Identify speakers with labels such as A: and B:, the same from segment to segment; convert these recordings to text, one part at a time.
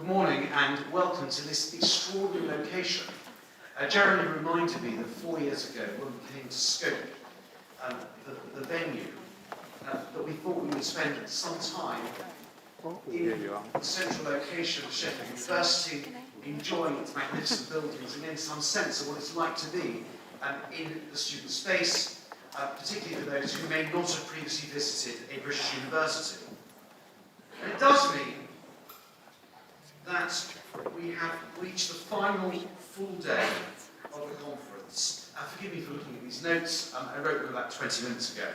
A: Good morning and welcome to this extraordinary location. Jeremy reminded me that 4 years ago when we came to scope the venue, that we thought we would spend some time in the central location of Sheffield University, enjoying its magnificent buildings and getting some sense of what it's like to be in the student space, particularly for those who may not have previously visited a British university. And it does mean that we have reached the final full day of the conference. Forgive me for looking at these notes, I wrote them about 20 minutes ago.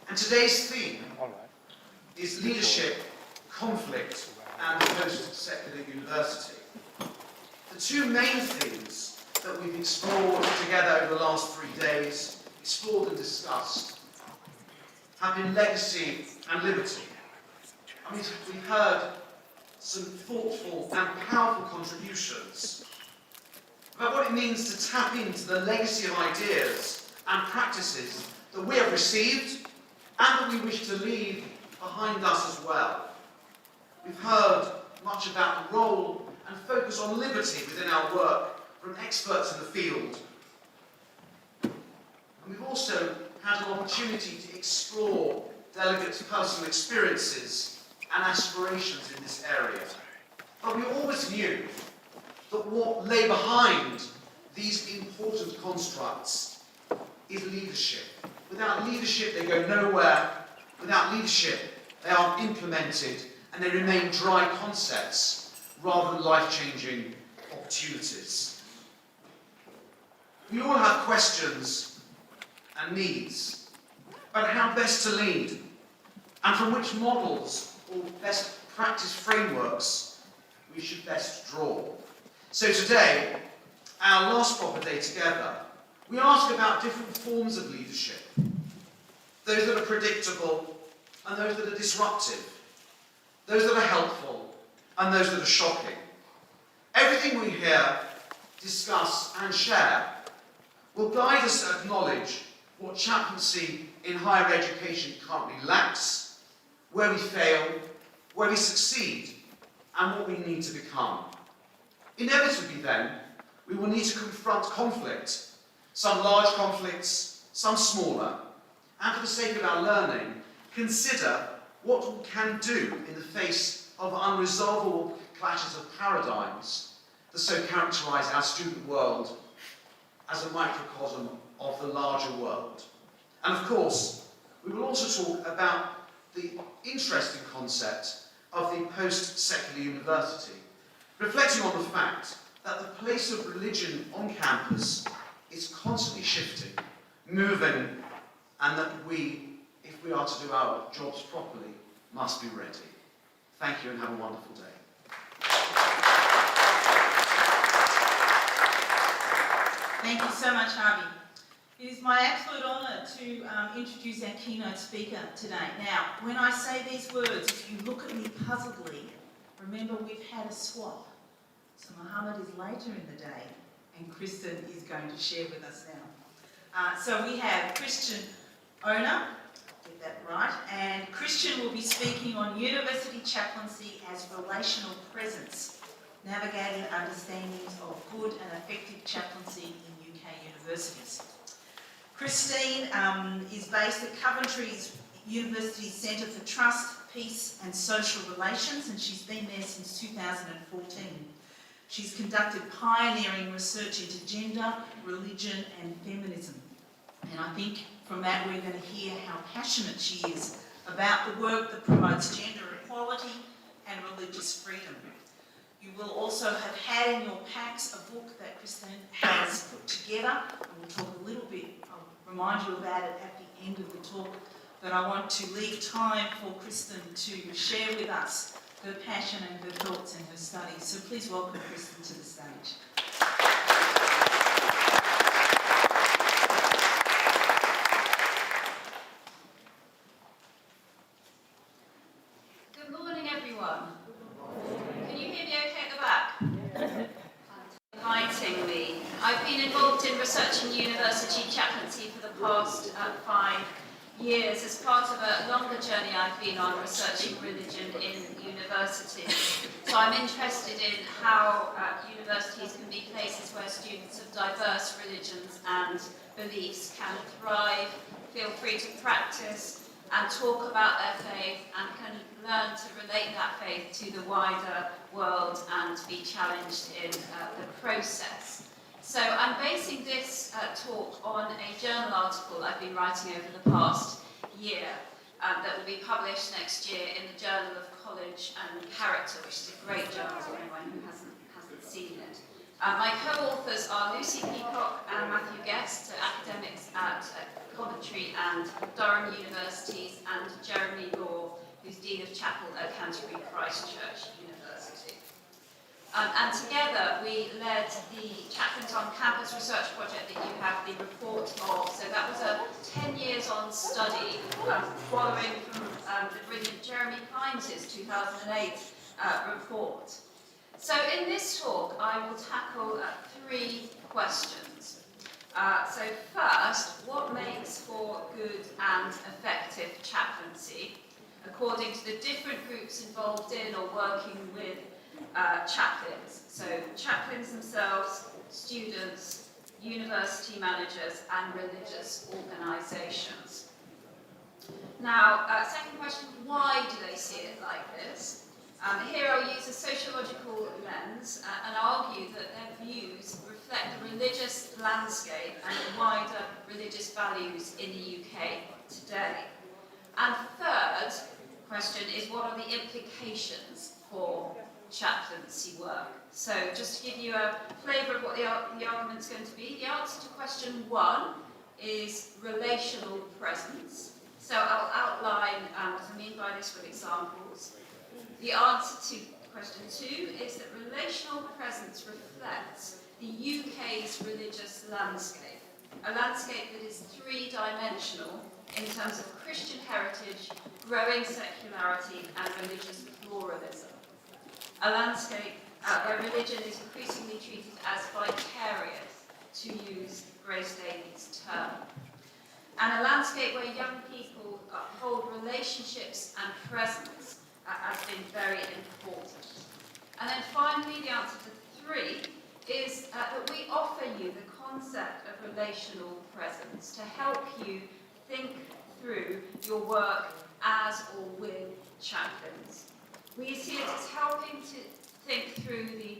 A: And today's theme is leadership, conflict, and post-secular university. The two main themes that we've explored together over the last 3 days, explored and discussed, have been legacy and liberty. I mean, we've heard some thoughtful and powerful contributions about what it means to tap into the legacy of ideas and practices that we have received and that we wish to leave behind us as well. We've heard much about the role and focus on liberty within our work from experts in the field. And we've also had an opportunity to explore delegates' personal experiences and aspirations in this area. But we always knew that what lay behind these important constructs is leadership. Without leadership, they go nowhere. Without leadership, they aren't implemented and they remain dry concepts rather than life-changing opportunities. We all have questions and needs about how best to lead and from which models or best practice frameworks we should best draw. So today, our last proper day together, we ask about different forms of leadership. Those that are predictable and those that are disruptive. Those that are helpful and those that are shocking. Everything we hear, discuss and share will guide us to acknowledge what chaplaincy in higher education currently lacks, where we fail, where we succeed, and what we need to become. Inevitably then, we will need to confront conflict, some large conflicts, some smaller, and for the sake of our learning, consider what we can do in the face of unresolvable clashes of paradigms that so characterise our student world as a microcosm of the larger world. And of course, we will also talk about the interesting concept of the post-secular university, reflecting on the fact that the place of religion on campus is constantly shifting, moving, and that we, if we are to do our jobs properly, must be ready. Thank you and have a wonderful day.
B: Thank you so much, Harvey. It is my absolute honour to introduce our keynote speaker today. Now, when I say these words, if you look at me puzzledly, remember we've had a swap. So Mohammed is later in the day, and Kristin is going to share with us now. So we have Kristin Aune, get that right, and Kristin will be speaking on university chaplaincy as relational presence, navigating understandings of good and effective chaplaincy in UK universities. Kristin is based at Coventry's University Centre for Trust, Peace and Social Relations, and she's been there since 2014. She's conducted pioneering research into gender, religion and feminism. And I think from that we're going to hear how passionate she is about the work that promotes gender equality and religious freedom. You will also have had in your packs a book that Kristin has put together, and we'll talk a little bit, I'll remind you about it at the end of the talk, but I want to leave time for Kristin to share with us her passion and her thoughts and her studies. So please welcome Kristin to the stage.
C: Good morning, everyone. Can you hear me okay at the back? Inviting me. I've been involved in researching university chaplaincy for the past 5 years as part of a longer journey I've been on researching religion in university. universities. So I'm interested in how universities can be places where students of diverse religions and beliefs can thrive, feel free to practice and talk about their faith, and can learn to relate that faith to the wider world and be challenged in the process. So I'm basing this talk on a journal article I've been writing over the past year that will be published next year in the Journal of College and Character, which is a great journal for anyone who hasn't seen it. My co-authors are Lucy Peacock and Matthew Guest, academics at Coventry and Durham Universities, and Jeremy Law, who's Dean of Chapel at Canterbury Christ Church University. And together we led the Chaplains on Campus research project that you have the report of. So that was a 10 years on study following from the brilliant Jeremy Klein's 2008 report. So in this talk I will tackle 3 questions. So first, what makes for good and effective chaplaincy according to the different groups involved in or working with chaplains? So chaplains themselves, students, university managers and religious organisations. Now, second question, why do they see it like this? Here I'll use a sociological lens and argue that their views reflect the religious landscape and the wider religious values in the UK today. And third question is, what are the implications for chaplaincy work? So just to give you a flavour of what the argument's going to be, the answer to question 1 is relational presence. So I'll outline what I mean by this with examples. The answer to question 2 is that relational presence reflects the UK's religious landscape, a landscape that is 3-dimensional in terms of Christian heritage, growing secularity and religious pluralism. A landscape where religion is increasingly treated as vicarious, to use Grace Davies' term. And a landscape where young people hold relationships and presence as being very important. And then finally, the answer to 3 is that we offer you the concept of relational presence to help you think through your work as or with chaplains. We see it as helping to think through the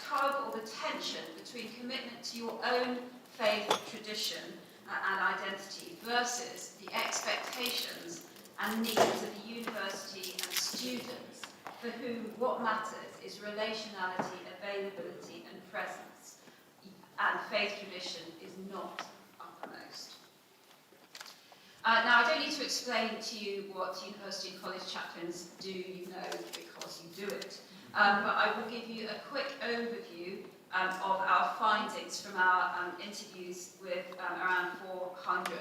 C: tug or the tension between commitment to your own faith, tradition and identity versus the expectations and needs of the university and students, for whom what matters is relationality, availability and presence, and faith tradition is not uppermost. Now, I don't need to explain to you what university and college chaplains do, you know, because you do it. But I will give you a quick overview of our findings from our interviews with around 400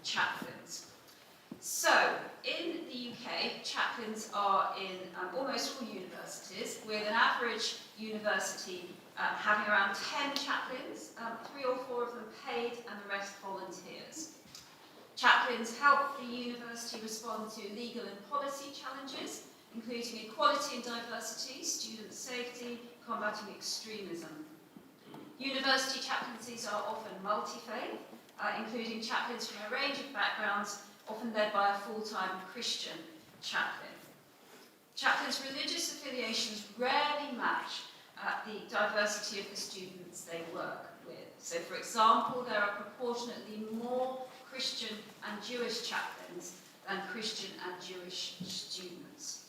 C: chaplains. So, in the UK, chaplains are in almost all universities, with an average university having around 10 chaplains, 3 or 4 of them paid and the rest volunteers. Chaplains help the university respond to legal and policy challenges, including equality and diversity, student safety, combating extremism. University chaplaincies are often multi-faith, including chaplains from a range of backgrounds, often led by a full-time Christian chaplain. Chaplains' religious affiliations rarely match the diversity of the students they work with. So, for example, there are proportionately more Christian and Jewish chaplains than Christian and Jewish students.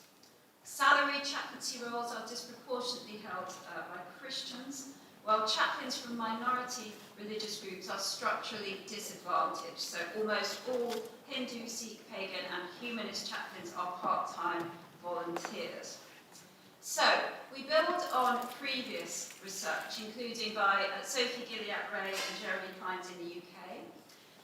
C: Salaried chaplaincy roles are disproportionately held by Christians, while chaplains from minority religious groups are structurally disadvantaged. So almost all Hindu, Sikh, pagan and humanist chaplains are part-time volunteers. So we build on previous research, including by Sophie Gilliatt-Ray and Jeremy Klein's in the UK,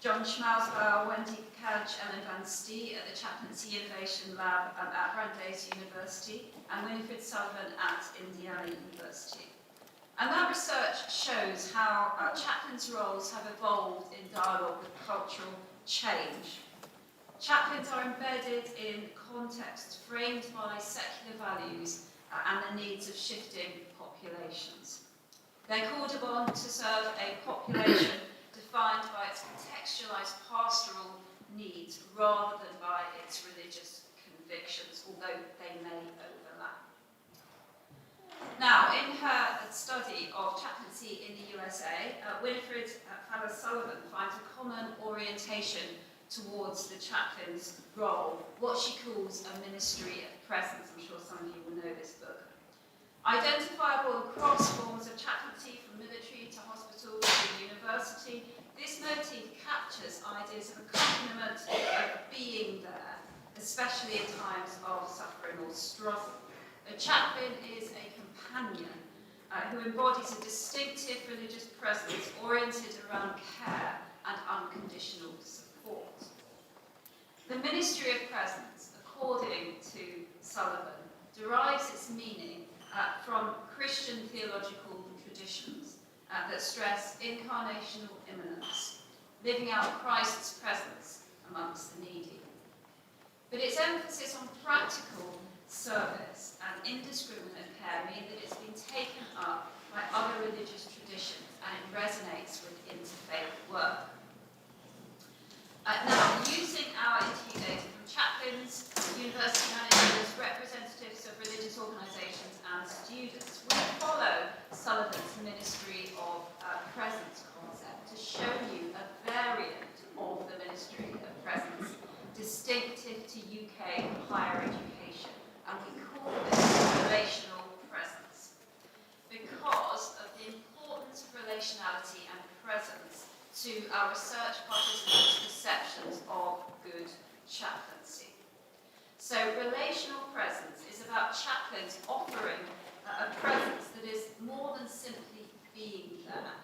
C: John Schmalzbauer, Wendy Kadge, Ellen Van Stee at the Chaplaincy Innovation Lab at Brandeis University, and Winifred Sullivan at Indiana University. And that research shows how chaplains' roles have evolved in dialogue with cultural change. Chaplains are embedded in contexts framed by secular values and the needs of shifting populations. They're called upon to serve a population defined by its contextualised pastoral needs rather than by its religious convictions, although they may overlap. Now, in her study of chaplaincy in the USA, Winifred Fallis-Sullivan finds a common orientation towards the chaplain's role, what she calls a ministry of presence. I'm sure some of you will know this book. Identifiable across forms of chaplaincy, from military to hospital to university, this motif captures ideas of accompaniment, of being there, especially in times of suffering or struggle. A chaplain is a companion who embodies a distinctive religious presence oriented around care and unconditional support. The ministry of presence, according to Sullivan, derives its meaning from Christian theological traditions that stress incarnational immanence, living out Christ's presence amongst the needy. But its emphasis on practical service and indiscriminate care mean that it's been taken up by other religious traditions and it resonates with interfaith work. Now, using our interview data from chaplains, university managers, representatives of religious organisations and students, we follow Sullivan's ministry of presence concept to show you a variant of the ministry of presence distinctive to UK higher education, and we call this relational presence because of the importance of relationality and presence to our research participants' perceptions of good chaplaincy. So relational presence is about chaplains offering a presence that is more than simply being there,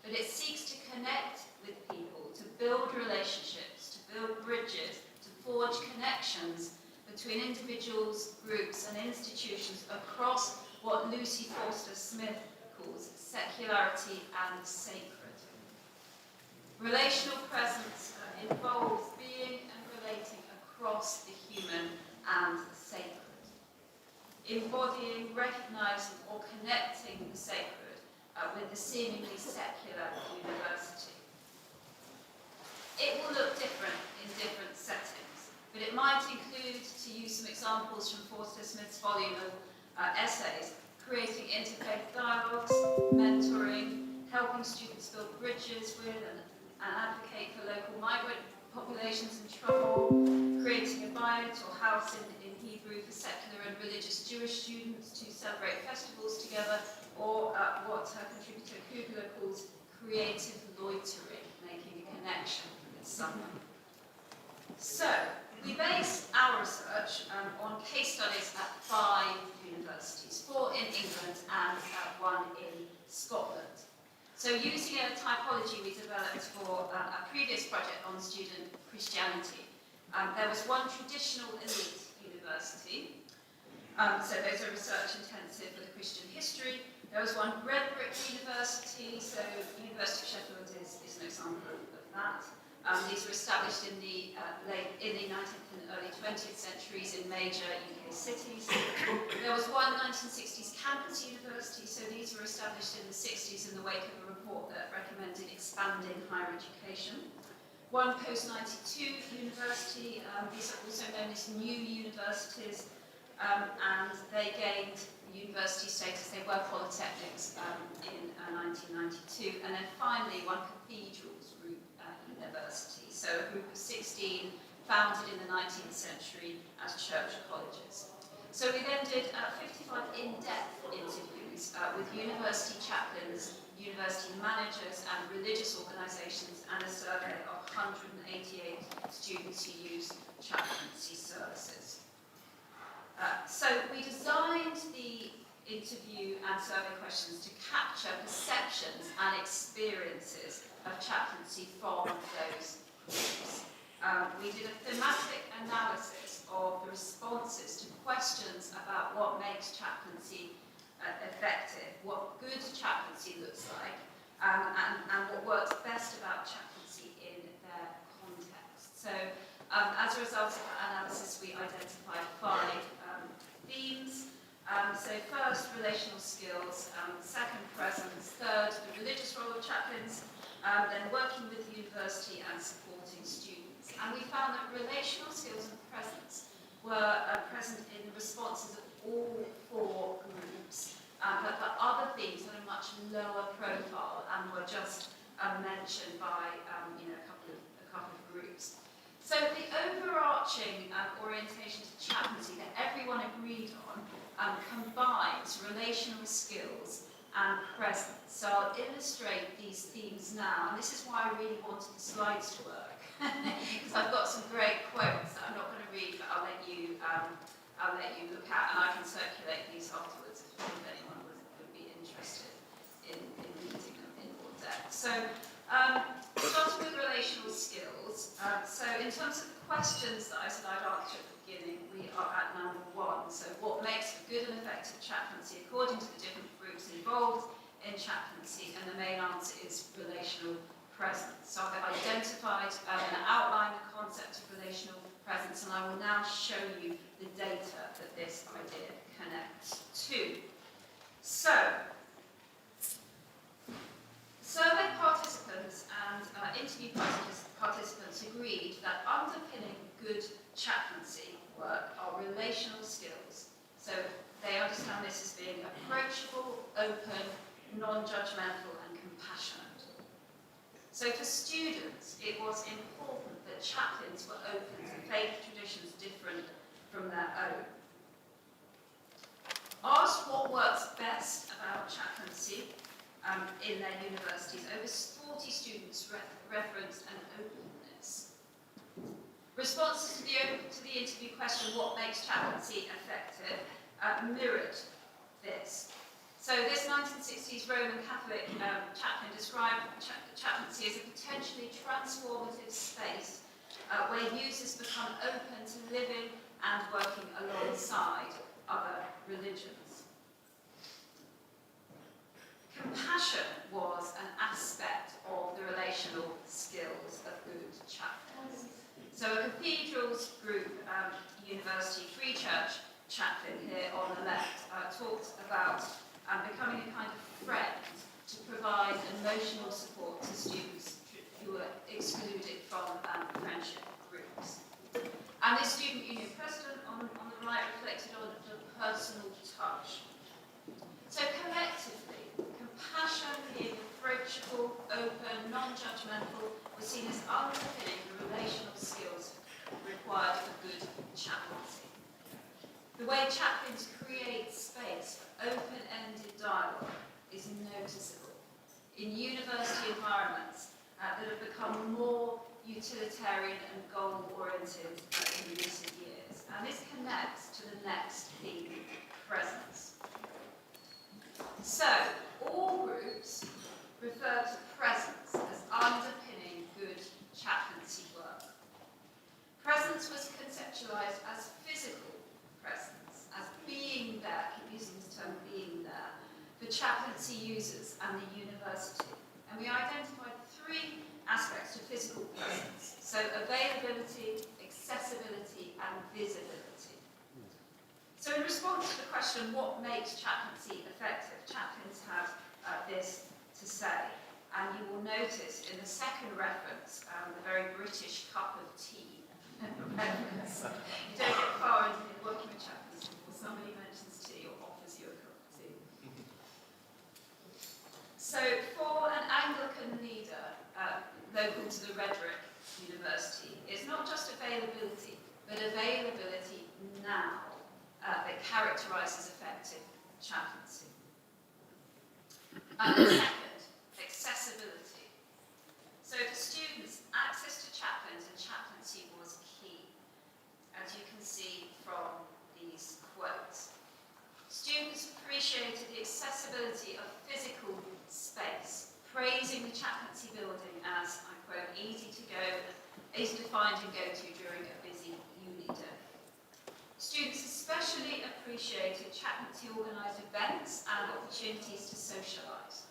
C: but it seeks to connect with people, to build relationships, to build bridges, to forge connections between individuals, groups and institutions across what Lucy Forster Smith calls secularity and sacred. Relational presence involves being and relating across the human and the sacred, embodying, recognising or connecting the sacred with the seemingly secular university. It will look different in different settings, but it might include, to use some examples from Forster Smith's volume of essays, creating interfaith dialogues, mentoring, helping students build bridges with and advocate for local migrant populations in trouble, creating a bayit or house in Hebrew for secular and religious Jewish students to celebrate festivals together, or what her contributor Kugler calls creative loitering, making a connection with someone. So, we base our research on case studies at 5 universities, 4 in England and 1 in Scotland. So using a typology we developed for a previous project on student Christianity, there was one traditional elite university, so those are research intensive with a Christian history. There was one red brick university, so University of Sheffield is an example of that. These were established in the 19th and early 20th centuries in major UK cities. There was one 1960s campus university, so these were established in the 60s in the wake of a report that recommended expanding higher education. One post-92 university, these are also known as new universities, and they gained university status. They were polytechnics in 1992. And then finally, one cathedrals group university, so a group of 16 founded in the 19th century as church colleges. So we then did 55 in-depth interviews with university chaplains, university managers and religious organisations, and a survey of 188 students who use chaplaincy services. So we designed the interview and survey questions to capture perceptions and experiences of chaplaincy from those groups. We did a thematic analysis of the responses to questions about what makes chaplaincy effective, what good chaplaincy looks like, and what works best about chaplaincy in their context. So as a result of that analysis, we identified 5 themes. So So first, relational skills, second, presence, third, the religious role of chaplains, then working with the university and supporting students. And we found that relational skills and presence were present in the responses of all 4 groups, but the other themes had a much lower profile and were just mentioned by a couple of groups. So the overarching orientation to chaplaincy that everyone agreed on combines relational skills and presence. So I'll illustrate these themes now, and this is why I really wanted the slides to work, because I've got some great quotes that I'm not going to read, but I'll let you look at, and I can circulate these afterwards if anyone would be interested in reading them in more depth. So starting with relational skills, so in terms of the questions that I said I'd answer at the beginning, we are at number 1. So what makes a good and effective chaplaincy according to the different groups involved in chaplaincy? And the main answer is relational presence. So I've identified and outlined the concept of relational presence, and I will now show you the data that this idea connects to. So, survey participants and interview participants agreed that underpinning good chaplaincy work are relational skills. So they understand this as being approachable, open, non-judgmental and compassionate. So for students, it was important that chaplains were open to faith traditions different from their own. Asked what works best about chaplaincy in their universities, over 40 students referenced an openness. Responses to the interview question, what makes chaplaincy effective, mirrored this. So this 1960s Roman Catholic chaplain described chaplaincy as a potentially transformative space where users become open to living and working alongside other religions. Compassion was an aspect of the relational skills of good chaplains. So a cathedrals group, university, free church chaplain here on the left talked about becoming a kind of friend to provide emotional support to students who were excluded from friendship groups. And this student union president on the right reflected on the personal touch. So collectively, compassion, being approachable, open, non-judgmental, was seen as underpinning the relational skills required for good chaplaincy. The way chaplains create space for open-ended dialogue is noticeable in university environments that have become more utilitarian and goal-oriented in recent years. And this connects to the next theme, presence. So, all groups refer to presence as underpinning good chaplaincy work. Presence was conceptualized as physical presence, as being there, I keep using this term, being there, for chaplaincy users and the university. And we identified 3 aspects to physical presence. So availability, accessibility, and visibility. So in response to the question, what makes chaplaincy effective, chaplains have this to say. And you will notice in the second reference, the very British cup of tea reference. You don't get far into working with chaplains before somebody mentions tea or offers you a cup of tea. So for an Anglican leader, local to the Redrick University, it's not just availability, but availability now that characterises effective chaplaincy. And the second, accessibility. So for students, access to chaplains and chaplaincy was key, as you can see from these quotes. Students appreciated the accessibility of physical space, praising the chaplaincy building as, I quote, easy to find and go to during a busy uni day. Students especially appreciated chaplaincy organised events and opportunities to socialise.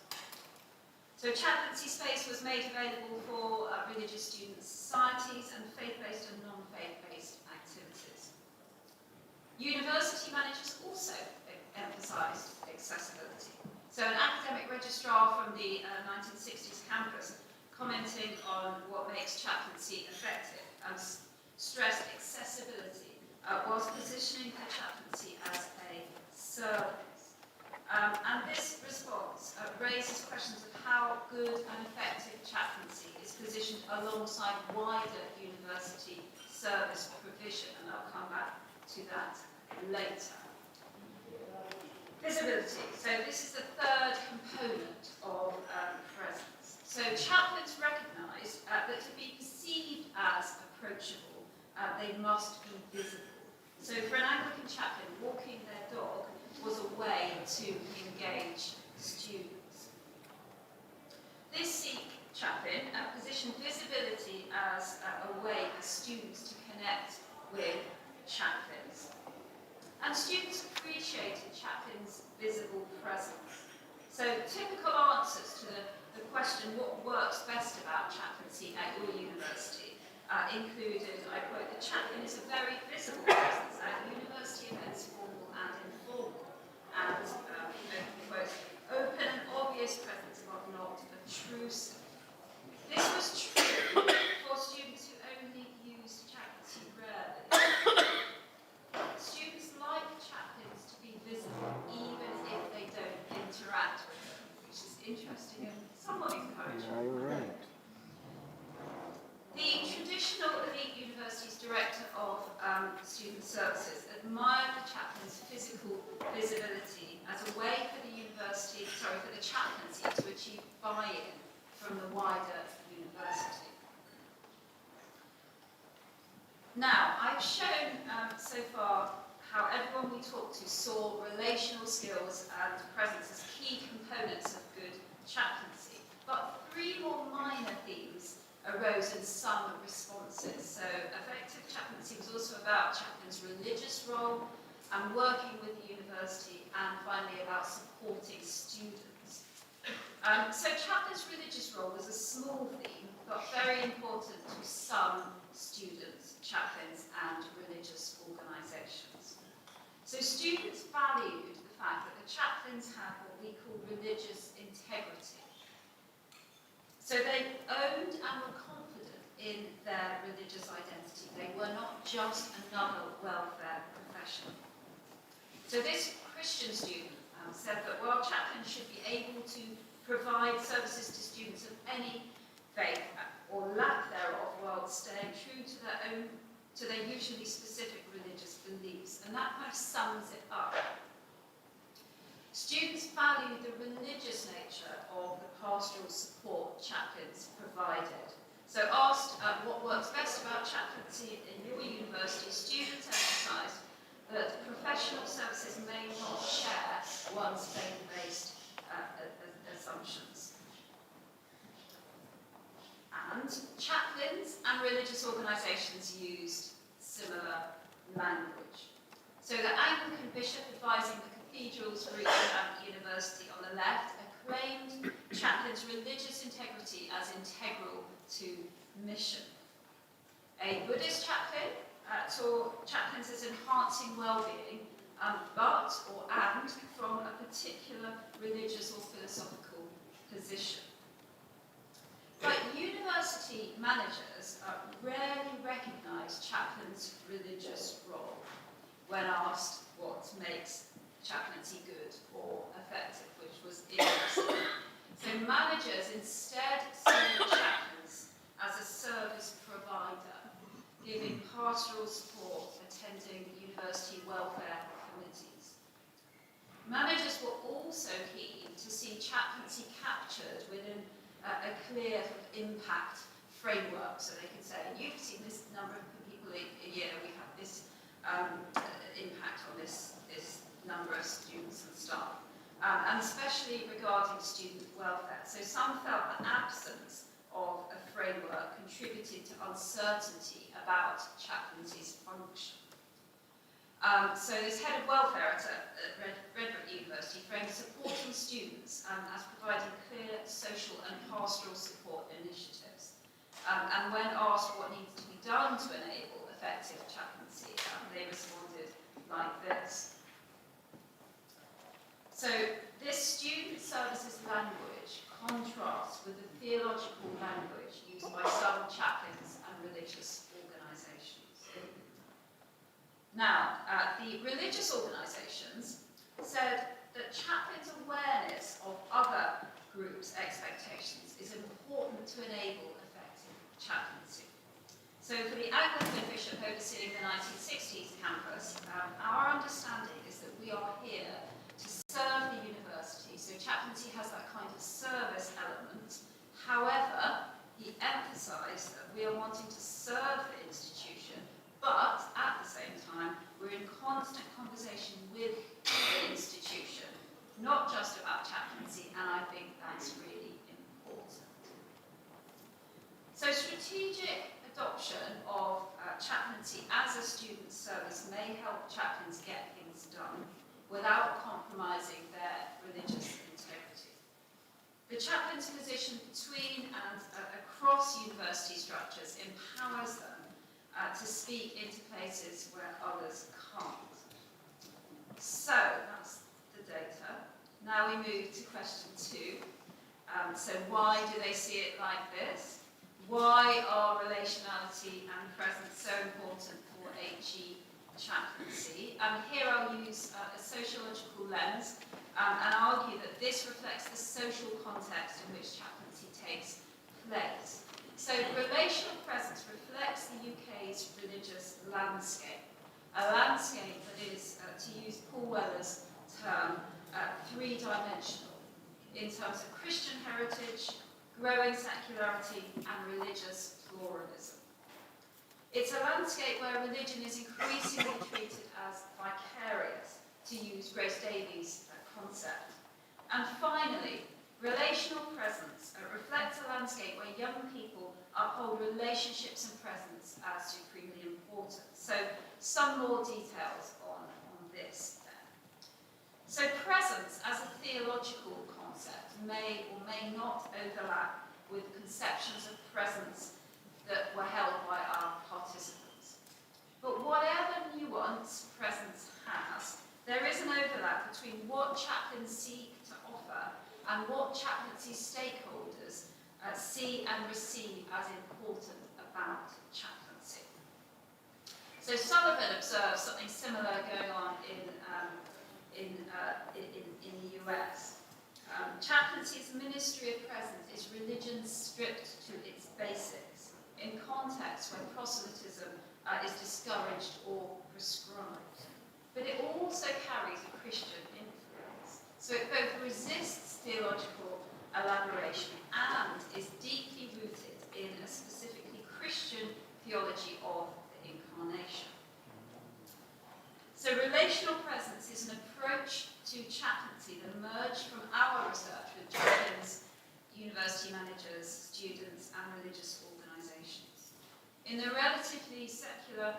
C: So chaplaincy space was made available for religious student societies and faith-based and non-faith-based activities. University managers also emphasised So an academic registrar from the 1960s campus, commenting on what makes chaplaincy effective and stressed accessibility, whilst positioning the chaplaincy as a service. And this response raises questions of how good and effective chaplaincy is positioned alongside wider university service provision, and I'll come back to that later. Visibility. So this is the third component of presence. So chaplains recognise that to be perceived as approachable, they must be visible. So for an Anglican chaplain, walking their dog was a way to engage students. This Sikh chaplain positioned visibility as a way for students to connect with chaplains. And students appreciated chaplains' visible presence. So typical answers to the question, what works best about chaplaincy at your university, included, I quote, the chaplain is a very visible presence at university events, formal and informal. And, quote, open and obvious presence but not obtrusive. This was true for students who only used chaplaincy rarely. Students like chaplains to be visible even if they don't interact with them, which is interesting and somewhat encouraging.
D: Yeah, you're right.
C: The traditional elite university's director of student services admired the chaplain's physical visibility as a way for the chaplaincy to achieve buy-in from the wider university. Now, I've shown so far how everyone we talked to saw relational skills and presence as key components of good chaplaincy, but three more minor themes arose in some responses. So effective chaplaincy was also about chaplains' religious role and working with the university, and finally about supporting students. So chaplains' religious role was a small theme, but very important to some students, chaplains and religious organisations. So students valued the fact that the chaplains had what we call religious integrity. So they owned and were confident in their religious identity. They were not just another welfare professional. So this Christian student said that while chaplains should be able to provide services to students of any faith or lack thereof while staying true to their usually specific religious beliefs. And that kind of sums it up. Students valued the religious nature of the pastoral support chaplains provided. So asked what works best about chaplaincy in your university, students emphasised that professional services may not share one's faith-based assumptions. And chaplains and religious organisations used similar language. So the Anglican bishop advising the cathedral's route at the university on the left acclaimed chaplains' religious integrity as integral to mission. A Buddhist chaplain saw chaplains as enhancing well-being, and from a particular religious or philosophical position. But university managers rarely recognise chaplains' religious role when asked what makes chaplaincy good or effective, which was interesting. So managers instead see chaplains as a service provider, giving pastoral support, attending university welfare committees. Managers were also keen to see chaplaincy captured within a clear impact framework, so they could say, you've seen this number of people a year, we have this impact on this number of students and staff, and especially regarding student welfare. So some felt the absence of a framework contributed to uncertainty about chaplaincy's function. So this head of welfare at Redbrook University framed supporting students as providing clear social and pastoral support initiatives. And when asked what needs to be done to enable effective chaplaincy, they responded like this. So this student the religious organisations said that chaplains' awareness of other groups' expectations is important to enable effective chaplaincy. So for the Anglican bishop overseeing the 1960s campus, our understanding is that we are here to serve the university. So chaplaincy has that kind of service element. However, he emphasised that we are wanting to serve the institution, but at the same time, we're in constant conversation with the institution, not just about chaplaincy, and I think that's really important. So strategic adoption of chaplaincy as a student service may help chaplains get things done without compromising their religious integrity. The chaplain's position between and across university structures empowers them to speak into places where others can't. So, that's the data. Now we move to question 2. So why do they see it like this? Why are relationality and presence so important for HE chaplaincy? Here I'll use a sociological lens and argue that this reflects the social context in which chaplaincy takes place. So relational presence reflects the UK's religious landscape, a landscape that is, to use Paul Weller's term, three-dimensional in terms of Christian heritage, growing secularity and religious pluralism. It's a landscape where religion is increasingly treated as vicarious, to use Grace Davies' concept. And finally, relational presence reflects a landscape where young people uphold relationships and presence as supremely important. So some more details on this then. So presence as a theological concept may or may not overlap with conceptions of presence that were held by our participants. But whatever nuance presence has, there is an overlap between what chaplains seek to offer and what chaplaincy stakeholders see and receive as important about chaplaincy. So Sullivan observes something similar going on in the US. Chaplaincy's ministry of presence is religion stripped to its basics, in contexts where proselytism is discouraged or prescribed. But it also carries a Christian influence. So it both resists theological elaboration and is deeply rooted in a specifically Christian theology of the incarnation. So relational presence is an approach to chaplaincy that emerged from our research with chaplains, university managers, students and religious organisations. In the relatively secular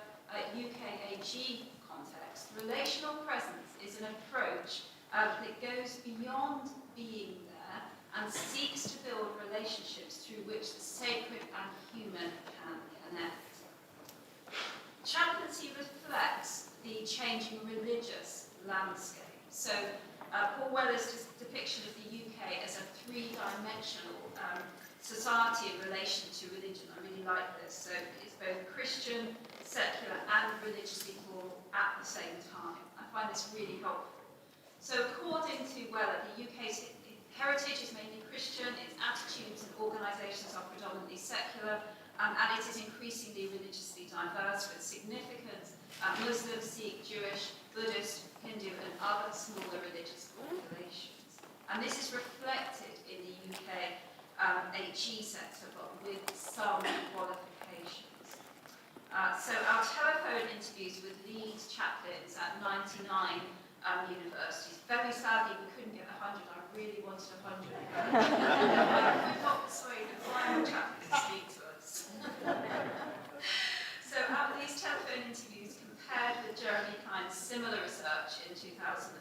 C: UKAG context, relational presence is an approach that goes beyond being there and seeks to build relationships through which the sacred and human can connect. Chaplaincy reflects the changing religious landscape. So Paul Weller's depiction of the UK as a three-dimensional society in relation to religion, I really like this. So it's both Christian, secular and religiously plural at the same time. I find this really helpful. So according to Weller, the UK's heritage is mainly Christian, its attitudes and organisations are predominantly secular, and it is increasingly religiously diverse with significant Muslim, Sikh, Jewish, Buddhist, Hindu and other smaller religious populations. And this is reflected in the UK HE sector, but with some qualifications. So our telephone interviews with lead chaplains at 99 universities. Very sadly, we couldn't get 100. I really wanted 100. We've not persuaded the final chaplains to speak to us. So these telephone interviews, compared with Jeremy Klein's similar research in 2007,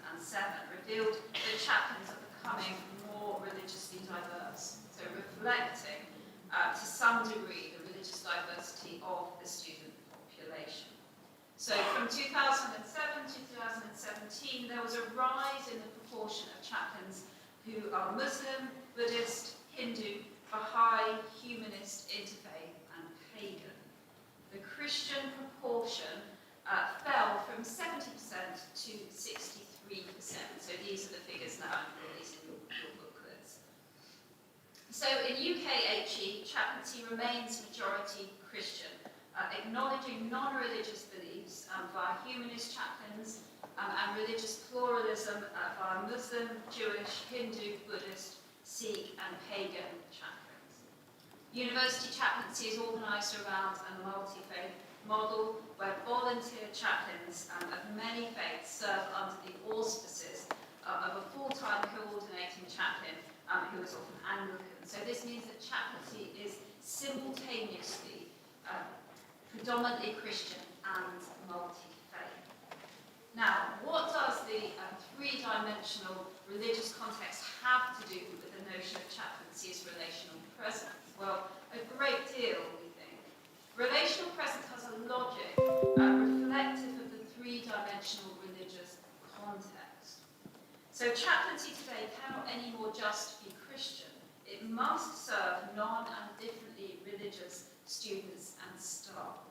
C: revealed that chaplains are becoming more religiously diverse, so reflecting to some degree the religious diversity of the student population. So from 2007 to 2017, there was a rise in the proportion of chaplains who are Muslim, Buddhist, Hindu, Baha'i, humanist, interfaith and pagan. The Christian proportion fell from 70% to 63%. So these are the figures now, and these in your booklets. So in IACHE, chaplaincy remains majority Christian, acknowledging non-religious beliefs via humanist chaplains and religious pluralism via Muslim, Jewish, Hindu, Buddhist, Sikh and pagan chaplains. University chaplaincy is organised around a multi-faith model where volunteer chaplains of many faiths serve under the auspices of a full-time coordinating chaplain who is often Anglican. So this means that chaplaincy is simultaneously predominantly Christian and multi-faith. Now, what does the three-dimensional religious context have to do with the notion of chaplaincy as relational presence? Well, a great deal, we think. Relational presence has a logic reflective of the three-dimensional religious context. So chaplaincy today cannot anymore just be Christian. It must serve non- and differently religious students and staff.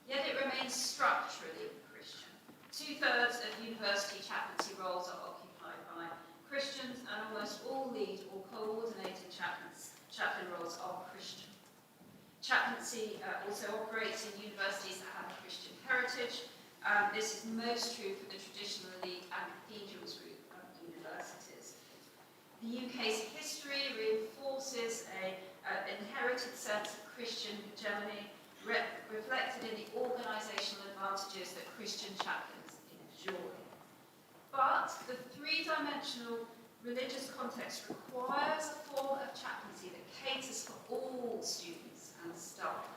C: Yet it remains structurally Christian. 2/3 of university chaplaincy roles are occupied by Christians, and almost all lead or coordinated chaplain roles are Christian. Chaplaincy also operates in universities that have a Christian heritage. This is most true for the traditional elite and cathedrals group of universities. The UK's history reinforces an inherited sense of Christian hegemony, reflected in the organisational advantages that Christian chaplains enjoy. But the three-dimensional religious context requires a form of chaplaincy that caters for all students and staff.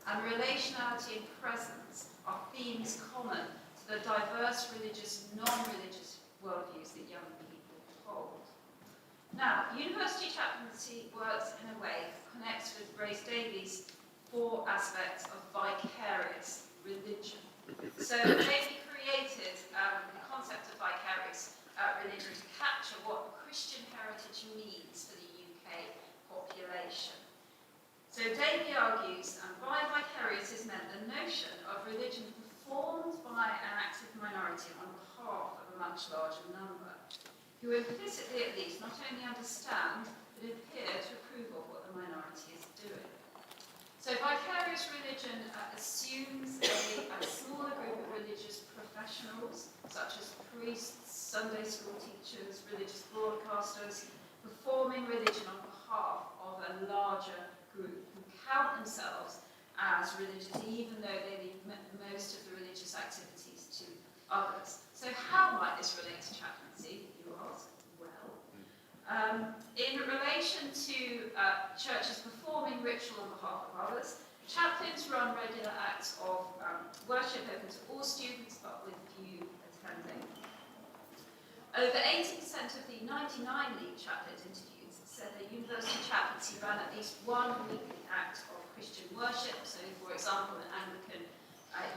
C: And relationality and presence are themes common to the diverse religious, non-religious worldviews that young people hold. Now, university chaplaincy works in a way that connects with Grace Davies' 4 aspects of vicarious religion. So Davie created the concept of vicarious religion to capture what Christian heritage means for the UK population. So Davie argues, by vicarious is meant the notion of religion performed by an active minority on behalf of a much larger number, who implicitly at least not only understand, but appear to approve of what the minority is doing. So vicarious religion assumes a smaller group of religious professionals, such as priests, Sunday school teachers, religious broadcasters, performing religion on behalf of a larger group who count themselves as religious, even though they leave most of the religious activities to others. So how might this relate to chaplaincy, you ask? Well, in relation to churches performing ritual on behalf of others, chaplains run regular acts of worship open to all students, but with few attending. Over 80% of the 99 lead chaplains interviewed said that university chaplaincy ran at least one weekly act of Christian worship. So, for example, an Anglican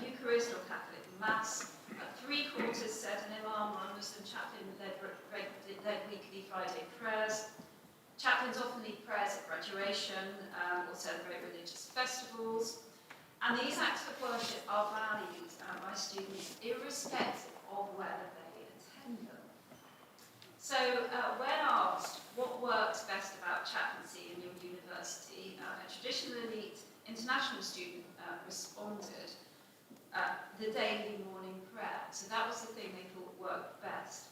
C: Eucharist or Catholic Mass. 3/4 said an imam or a Muslim chaplain led weekly Friday prayers. Chaplains often lead prayers at graduation or celebrate religious festivals. And these acts of worship are valued by students irrespective of whether they attend them. So when asked what works best about chaplaincy in your university, a traditional elite international student responded the daily morning prayer. So that was the thing they thought worked best.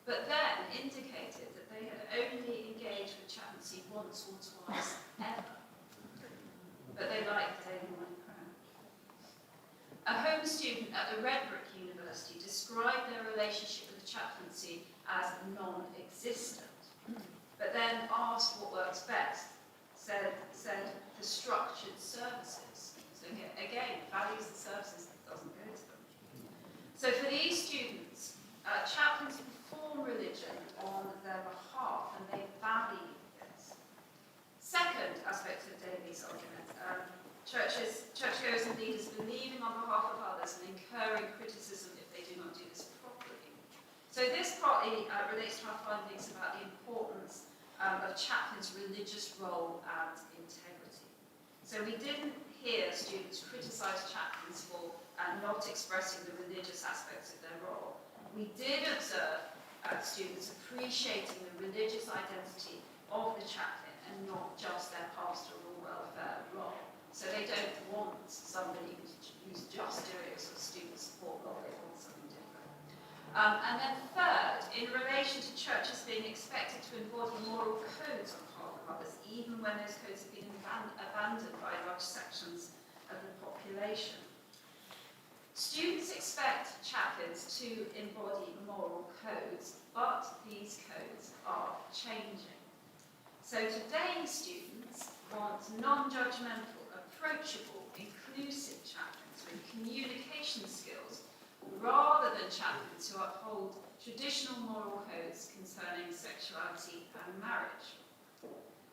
C: But then indicated that they had only engaged with chaplaincy once or twice ever. But they liked the daily morning prayer. A home student at the Redbrook University described their relationship with chaplaincy as non-existent, but then asked what works best, said the structured services. So here, again, values the services that doesn't go to them. So for these students, chaplains perform religion on their behalf, and they value this. Second aspect of Davie's argument, churchgoers and leaders believing on behalf of others and incurring criticism if they do not do this properly. So this partly relates to our findings about the importance of chaplains' religious role and integrity. So we didn't hear students criticise chaplains for not expressing the religious aspects of their role. We did observe students appreciating the religious identity of the chaplain and not just their pastoral welfare role. So they don't want somebody who's just doing a sort of student support role, they want something different. And then third, in relation to churches being expected to embody moral codes on behalf of others, even when those codes have been abandoned by large sections of the population. Students expect chaplains to embody moral codes, but these codes are changing. So today's students want non-judgmental, approachable, inclusive chaplains with communication skills, rather than chaplains who uphold traditional moral codes concerning sexuality and marriage.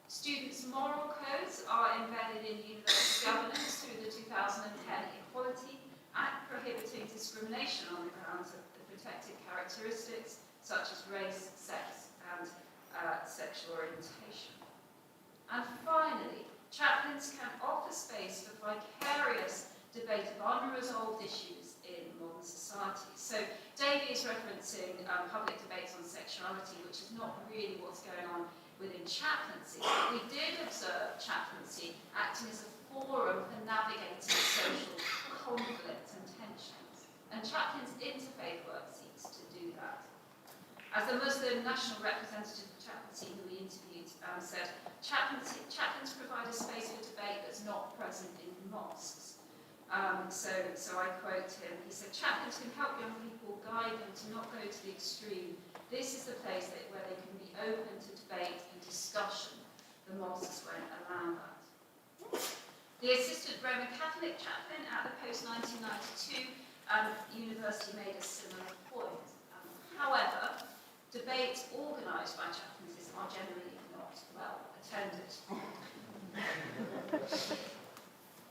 C: Students' moral codes are embedded in university governance through the 2010 Equality Act, prohibiting discrimination on the grounds of the protected characteristics such as race, sex, and sexual orientation. And finally, chaplains can offer space for vicarious debate of unresolved issues in modern society. So Davey is referencing public debates on sexuality, which is not really what's going on within chaplaincy. We did observe chaplaincy acting as a forum for navigating social conflict and tensions. And chaplains' interfaith work seeks to do that. As the Muslim national representative of chaplaincy who we interviewed said, chaplains provide a space for debate that's not present in mosques. So I quote him, he said, chaplains can help young people, guide them to not go to the extreme. This is the place where they can be open to debate and discussion. The mosques won't allow that. The assistant Roman Catholic chaplain at the post-1992 university made a similar point. However, debates organised by chaplains are generally not well attended.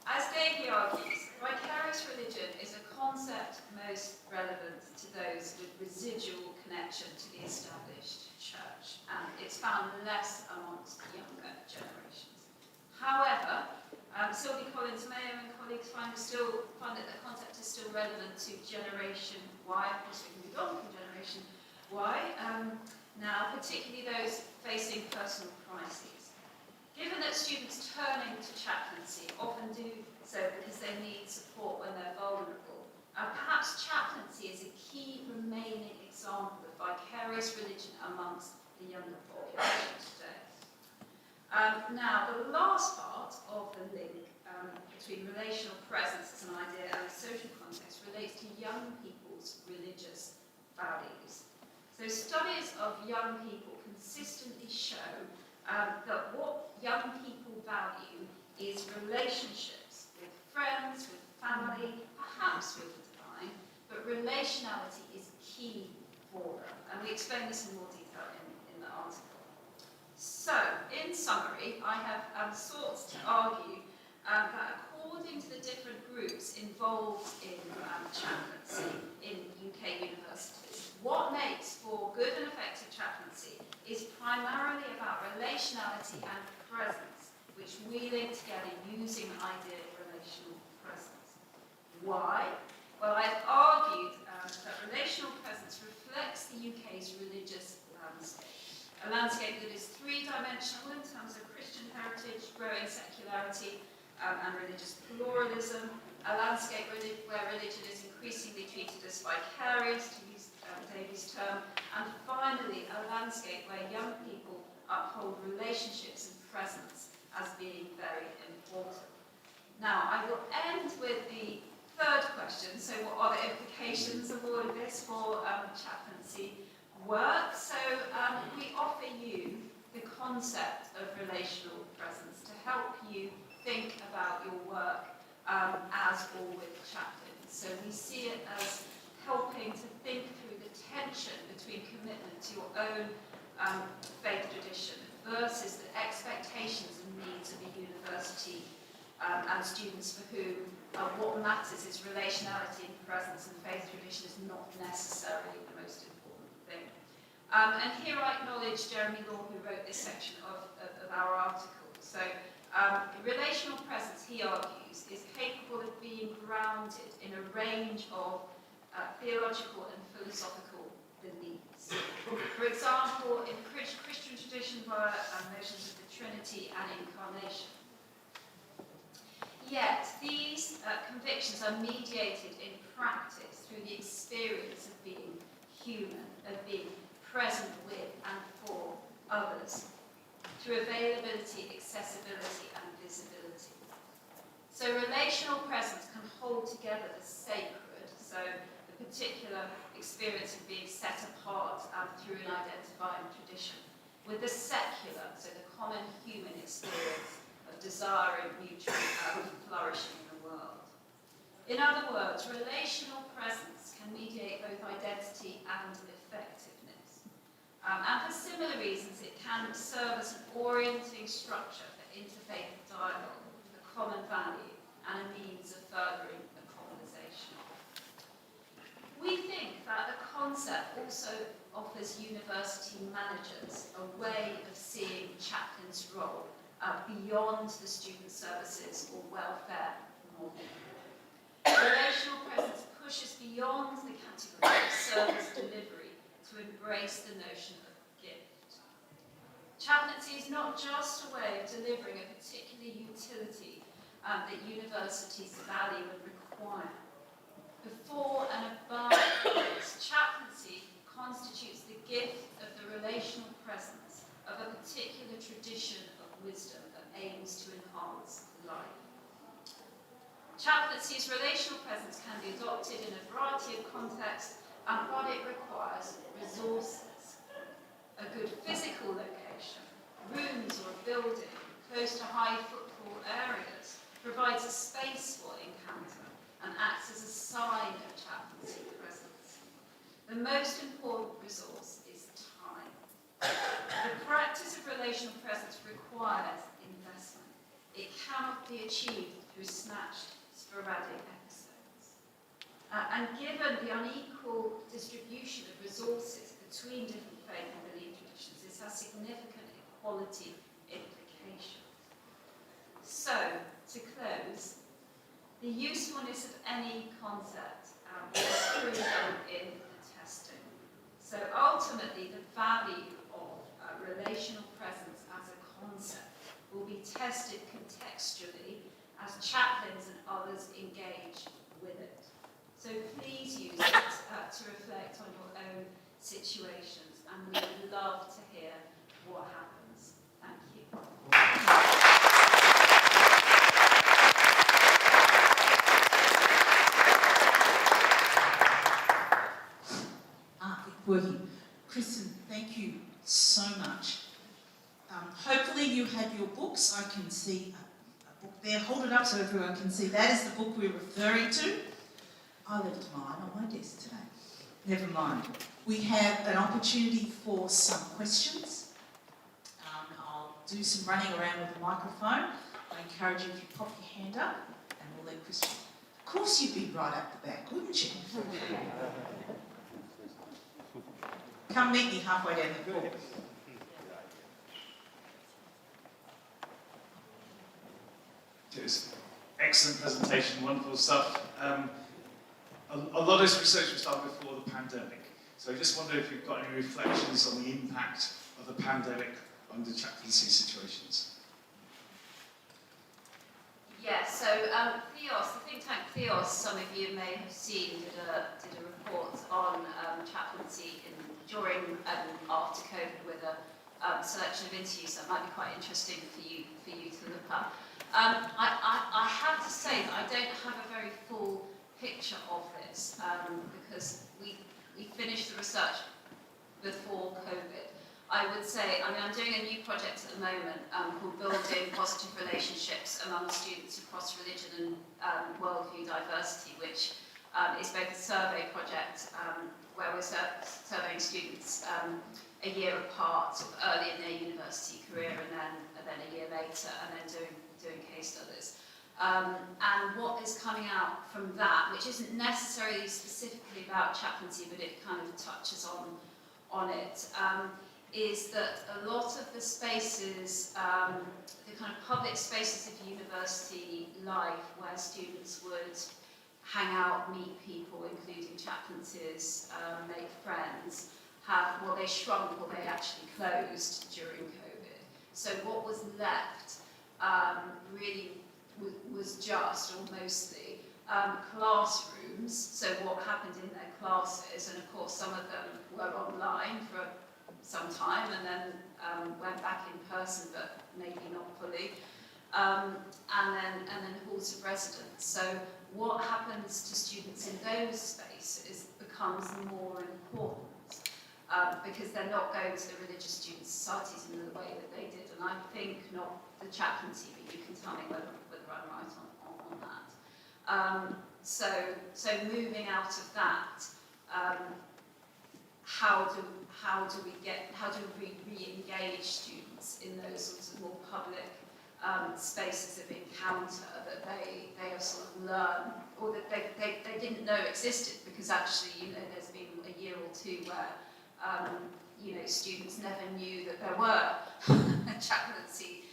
C: As Davey argues, vicarious religion is a concept most relevant to those with residual connection to the established church, and it's found less amongst younger generations. However, Sylvie Collins-Mayo and colleagues find that the concept is still relevant to Generation Y. Of course, we can move on from Generation Y, now, particularly those facing personal crises. Given that students turning to chaplaincy often do so because they need support when they're vulnerable, perhaps chaplaincy is a key remaining example of vicarious religion amongst the younger population today. Now, the last part of the link between relational presence as an idea and a social context relates to young people's religious values. So studies of young people consistently show that what young people value is relationships with friends, with family, perhaps with the divine, but relationality is key for them. And we explain this in more detail in the article. So, in summary, I have sought to argue that according to the different groups involved in chaplaincy in UK universities, what makes for good and effective chaplaincy is primarily about relationality and presence, which we link together using the idea of relational presence. Why? Well, I've argued that relational presence reflects the UK's religious landscape. A landscape that is three-dimensional in terms of Christian heritage, growing secularity, and religious pluralism. A landscape where religion is increasingly treated as vicarious, to use Davey's term. And finally, a landscape where young people uphold relationships and presence as being very important. Now, I will end with the third question. So what are the implications of all of this for chaplaincy work? So we offer you the concept of relational presence to help you think about your work as or with chaplains. So we see it as helping to think through the tension between commitment to your own faith tradition versus the expectations and needs of a university and students for whom what matters is relationality and presence, and faith tradition is not necessarily the most important thing. And here I acknowledge Jeremy Law, who wrote this section of our article. So Relational presence, he argues, is capable of being grounded in a range of theological and philosophical beliefs. For example, in the Christian tradition were notions of the Trinity and incarnation. Yet, these convictions are mediated in practice through the experience of being human, of being present with and for others, through availability, accessibility, and visibility. So relational presence can hold together the sacred, so the particular experience of being set apart through an identifying tradition, with the secular, so the common human experience of desiring mutual flourishing in the world. In other words, relational presence can mediate both identity and effectiveness. And for similar reasons, it can serve as an orienting structure for interfaith dialogue, a common value, and a means of furthering a colonisation. We think that the concept also offers university managers a way of seeing chaplains' role beyond the student services or welfare model. Relational presence pushes beyond the category of service delivery to embrace the notion of gift. Chaplaincy is not just a way of delivering a particular utility that universities value and require. Before and above this, chaplaincy constitutes the gift of the relational presence of a particular tradition of wisdom that aims to enhance life. Chaplaincy's relational presence can be adopted in a variety of contexts, but it requires resources. A good physical location, rooms or a building close to high footfall areas, provides a space for encounter and acts as a sign of chaplaincy presence. The most important resource is time. The practice of relational presence requires investment. It cannot be achieved through snatched, sporadic episodes. And given the unequal distribution of resources between different faith and belief traditions, this has significant equality implications. So, to close, the usefulness of any concept is proven in the testing. So ultimately, the value of relational presence as a concept will be tested contextually as chaplains and others engage with it. So please use it to reflect on your own situations, and we would love to hear what happens. Thank you.
B: Working. Kristin, thank you so much. Hopefully you have your books. I can see a book there. Hold it up so everyone can see. That is the book we're referring to. I left mine on my desk today. Never mind. We have an opportunity for some questions. I'll do some running around with the microphone. I encourage you if you pop your hand up and we'll let Kristin. Of course you'd be right up the back, wouldn't you? Come meet me halfway down the floor.
D: Cheers. Excellent presentation, wonderful stuff. A lot of this research was done before the pandemic, so I just wonder if you've got any reflections on the impact of the pandemic on the chaplaincy situations.
C: Yes, so Theos, the think tank Theos, some of you may have seen, did a report on chaplaincy during and after COVID with a selection of interviews that might be quite interesting for you to look up. I have to say that I don't have a very full picture of this because we finished the research before COVID. I would say, I'm doing a new project at the moment called Building Positive Relationships Among Students Across Religion and Worldview Diversity, which is both a survey project where we're surveying students a year apart, sort of early in their university career, and then a year later, and then doing case studies. And what is coming out from that, which isn't necessarily specifically about chaplaincy, but it kind of touches on it, is that a lot of the spaces, the kind of public spaces of university life where students would hang out, meet people, including chaplaincies, make friends, they shrunk or they actually closed during COVID. So what was left really was just, or mostly, classrooms. So what happened in their classes, and of course some of them were online for some time and then went back in person, but maybe not fully. And then halls of residence. So what happens to students in those spaces becomes more important because they're not going to the religious student societies in the way that they did. And I think not the chaplaincy, but you can tell me whether I'm right on that. So moving out of that, how do we re-engage students in those sorts of more public spaces of encounter that they have sort of learned, or that they didn't know existed, because actually, there's been a year or two where, students never knew that there were chaplaincy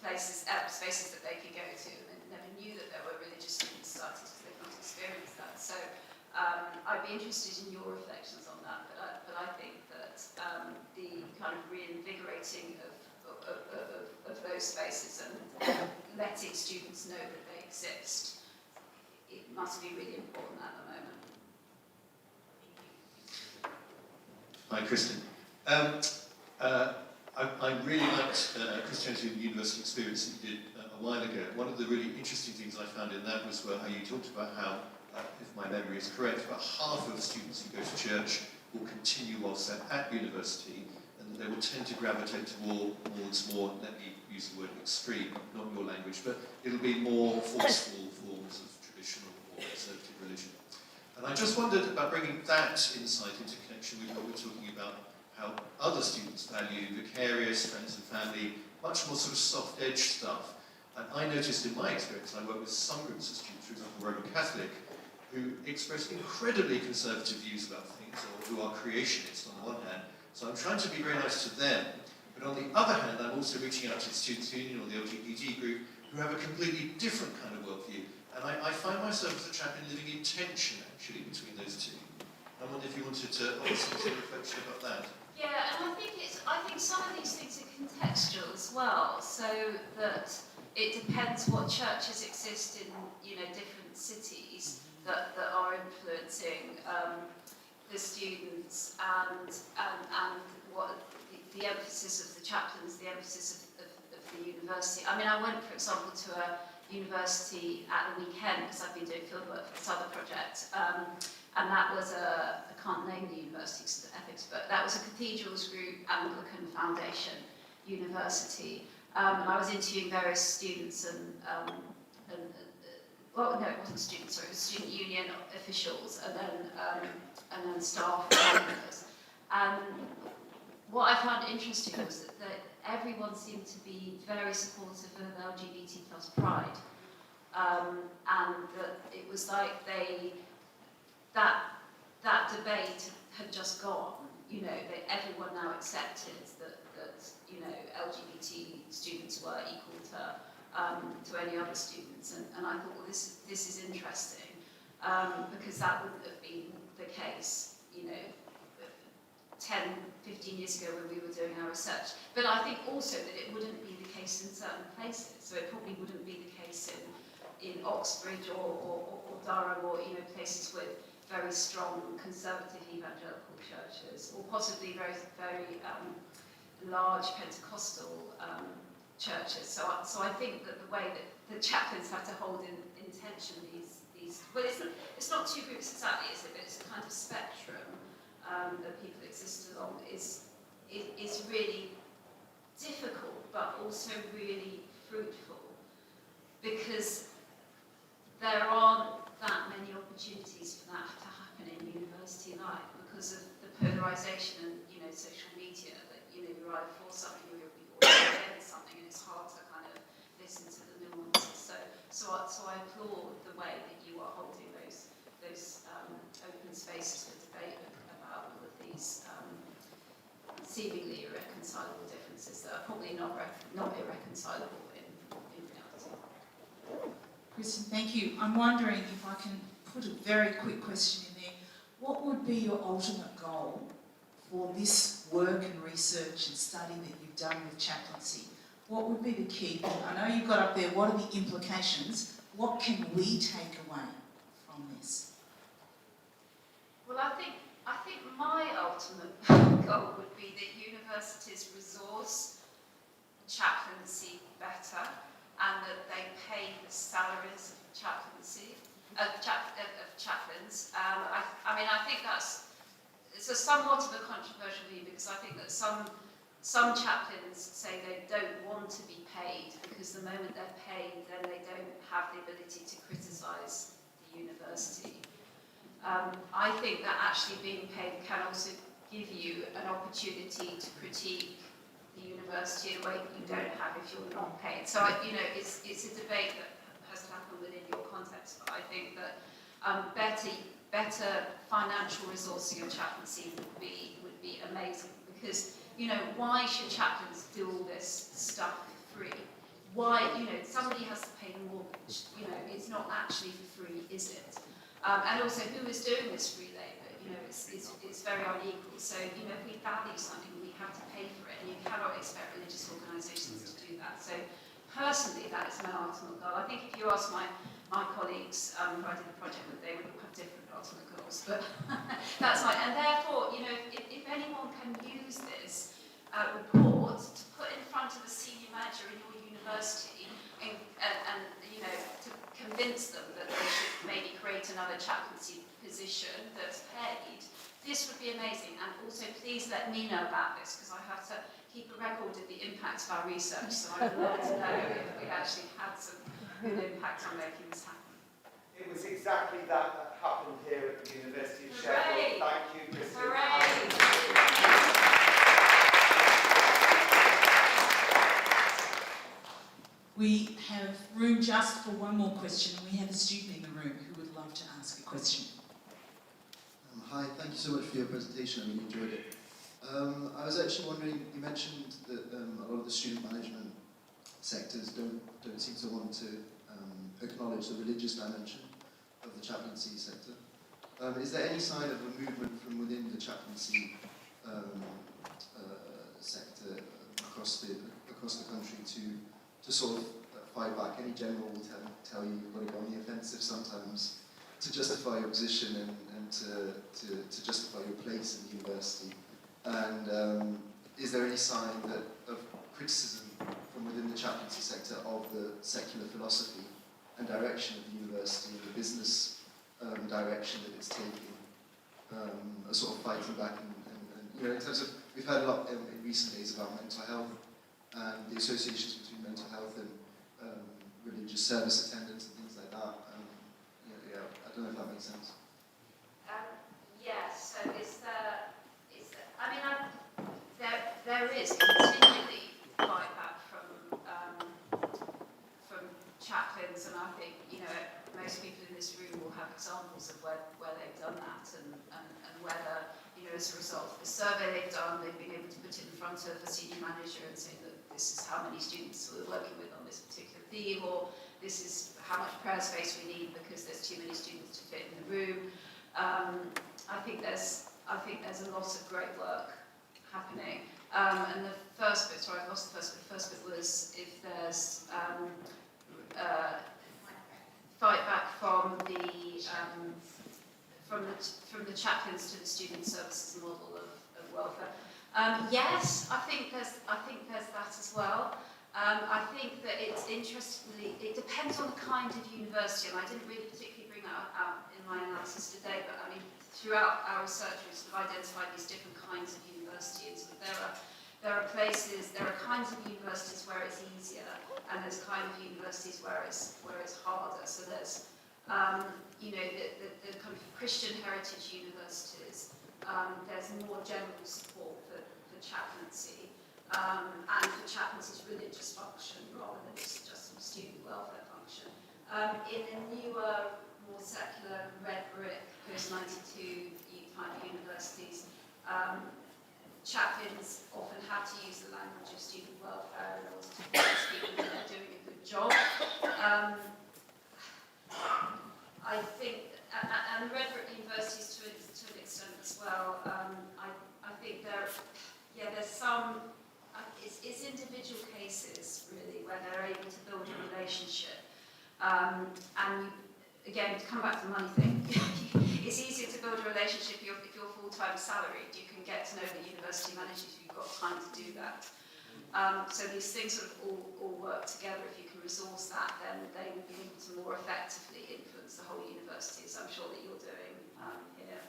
C: places, spaces that they could go to, and they never knew that there were religious student societies because they've not experienced that. So I'd be interested in your reflections on that, but I think that the kind of reinvigorating of those spaces and letting students know that they exist, it must be really important at the moment.
E: Hi, Kristin. I really liked Christianity and University Experience that you did a while ago. One of the really interesting things I found in that was how you talked about how, if my memory is correct, about half of students who go to church will continue whilst they're at university, and that they will tend to gravitate towards more, let me use the word extreme, not your language, but it'll be more forceful forms of traditional or conservative religion. And I just wondered about bringing that insight into connection with what we're talking about, how other students value vicarious, friends and family, much more sort of soft-edge stuff. And I noticed in my experience, I work with some groups of students, for example, Roman Catholic, who express incredibly conservative views about things, or who are creationists on the one hand. So I'm trying to be very nice to them. But on the other hand, I'm also reaching out to the Students' Union or the LGBT group, who have a completely different kind of worldview. And I find myself as a chaplain living in tension, actually, between those two. I wonder if you wanted to also say a reflection about that.
C: Yeah, and I think some of these things are contextual as well, so that it depends what churches exist in, different cities that are influencing the students and what the emphasis of the chaplains, the emphasis of the university. I mean, I went, for example, to a university at the weekend because I've been doing fieldwork for this other project. And that was I can't name the university because of the ethics, but that was a Cathedrals Group Anglican Foundation University. And I was interviewing various students well, no, it wasn't students, sorry, it was student union officials and then staff members. And what I found interesting was that everyone seemed to be very supportive of LGBT plus pride. And that it was like that debate had just gone, that everyone now accepted that LGBT students were equal to any other students, and I thought, well, this is interesting, because that wouldn't have been the case, 10, 15 years ago when we were doing our research. But I think also that it wouldn't be the case in certain places, so it probably wouldn't be the case in Oxbridge or Durham, or places with very strong conservative evangelical churches, or possibly very, very large Pentecostal churches. So I think that the way that the chaplains have to hold in tension these well, it's not two groups exactly, is it? But it's a kind of spectrum that people exist along is really difficult, but also really fruitful, because there aren't that many opportunities for that to happen in university life because of the polarisation and social media, that you're either for something or you're against something, and it's hard to kind of listen to the nuances. So I applaud the way that you are holding those open spaces for debate about all of these seemingly irreconcilable differences that are probably not irreconcilable in reality.
B: Kristin, thank you. I'm wondering if I can put a very quick question in there. What would be your ultimate goal for this work and research and study that you've done with chaplaincy? What would be the key thing? I know you've got up there, what are the implications? What can we take away from this?
C: Well, I think my ultimate goal would be that universities resource chaplaincy better and that they pay the salaries of chaplaincy, of chaplains. I mean, I think it's a somewhat of a controversial view because I think that some chaplains say they don't want to be paid because the moment they're paid, then they don't have the ability to criticise the university. I think that actually being paid can also give you an opportunity to critique the university in a way that you don't have if you're not paid. So, it's a debate that has to happen within your context, but I think that better financial resourcing of chaplaincy would be amazing because, why should chaplains do all this stuff for free? Why, somebody has to pay the mortgage, it's not actually for free, is it? And also, who is doing this free labour? It's very unequal. So, if we value something, we have to pay for it, and you cannot expect religious organisations to do that. So, personally, that is my ultimate goal. I think if you ask my colleagues who I did the project with, they would all have different ultimate goals, but that's fine. And therefore, if anyone can use this report to put in front of a senior manager in your university and to convince them that they should maybe create another chaplaincy position that's paid, this would be amazing. And also, please let me know about this because I have to keep a record of the impact of our research. So I'd love to know if we actually had some good impact on making this happen.
A: It was exactly that happened here at the University of
C: Hooray!
A: Sheffield. Thank you, Kristin.
C: Hooray!
B: We have room just for one more question, and we have a student in the room who would love to ask a question.
F: Hi, thank you so much for your presentation. I really enjoyed it. I was actually wondering, you mentioned that a lot of the student management sectors don't seem to want to acknowledge the religious dimension of the chaplaincy sector. Is there any sign of a movement from within the chaplaincy sector across the country to sort of fight back? Any general will tell you you've got to go on the offensive sometimes to justify your position and to justify your place in the university. And is there any sign of criticism from within the chaplaincy sector of the secular philosophy and direction of the university and the business direction that it's taking, a sort of fighting back and in terms of, we've heard a lot in recent days about mental health and the associations between mental health and religious service attendance and things like that. I don't know if that makes sense.
C: Yes, so there is continually fight back from chaplains, and I think most people in this room will have examples of where they've done that, and whether as a result of the survey they've done, they've been able to put it in front of a senior manager and say that this is how many students we're working with on this particular theme, or this is how much prayer space we need because there's too many students to fit in the room. I think there's a lot of great work happening. And the first bit, sorry, I lost the first bit. The first bit was if there's fight back from the chaplains to the student services model of welfare. Yes, I think there's that as well. I think that it's interestingly, it depends on the kind of university, and I didn't really particularly bring that out in my analysis today, but I mean, throughout our research we've sort of identified these different kinds of universities. There are kinds of universities where it's easier, and there's kind of universities where it's harder. So there's the kind of Christian heritage universities. There's more general support for chaplaincy and for chaplaincy's religious function rather than just some student welfare function. In the newer, more secular, red brick, post-92 type universities, chaplains often have to use the language of student welfare in order to convince people that they're doing a good job. I think, and Redbrook universities to an extent as well, I think there's some, it's individual cases really where they're able to build a relationship. And again, to come back to the money thing, it's easier to build a relationship if you're full-time salaried. You can get to know the university managers, you've got time to do that. So these things sort of all work together. If you can resource that, then they will be able to more effectively influence the whole university, as I'm sure that you're doing here.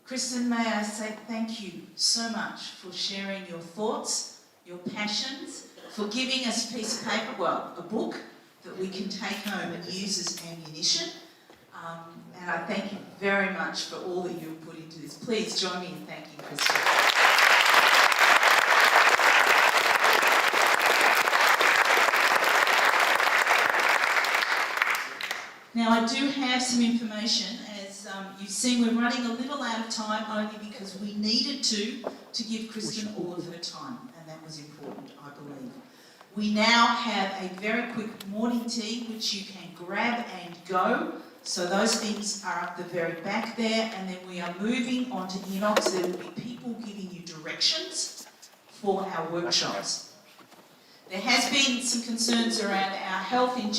B: Kristin, may I say thank you so much for sharing your thoughts, your passions, for giving us a piece of paper, well, a book that we can take home and use as ammunition. And I thank you very much for all that you've put into this. Please join me in thanking Kristin. Now, I do have some information. As you've seen, we're running a little out of time only because we needed to give Kristin all of her time, and that was important, I believe. We now have a very quick morning tea, which you can grab and go. So those things are up the very back there, and then we are moving on to Inox. There will be people giving you directions for our workshops. There has been some concerns around our health in general.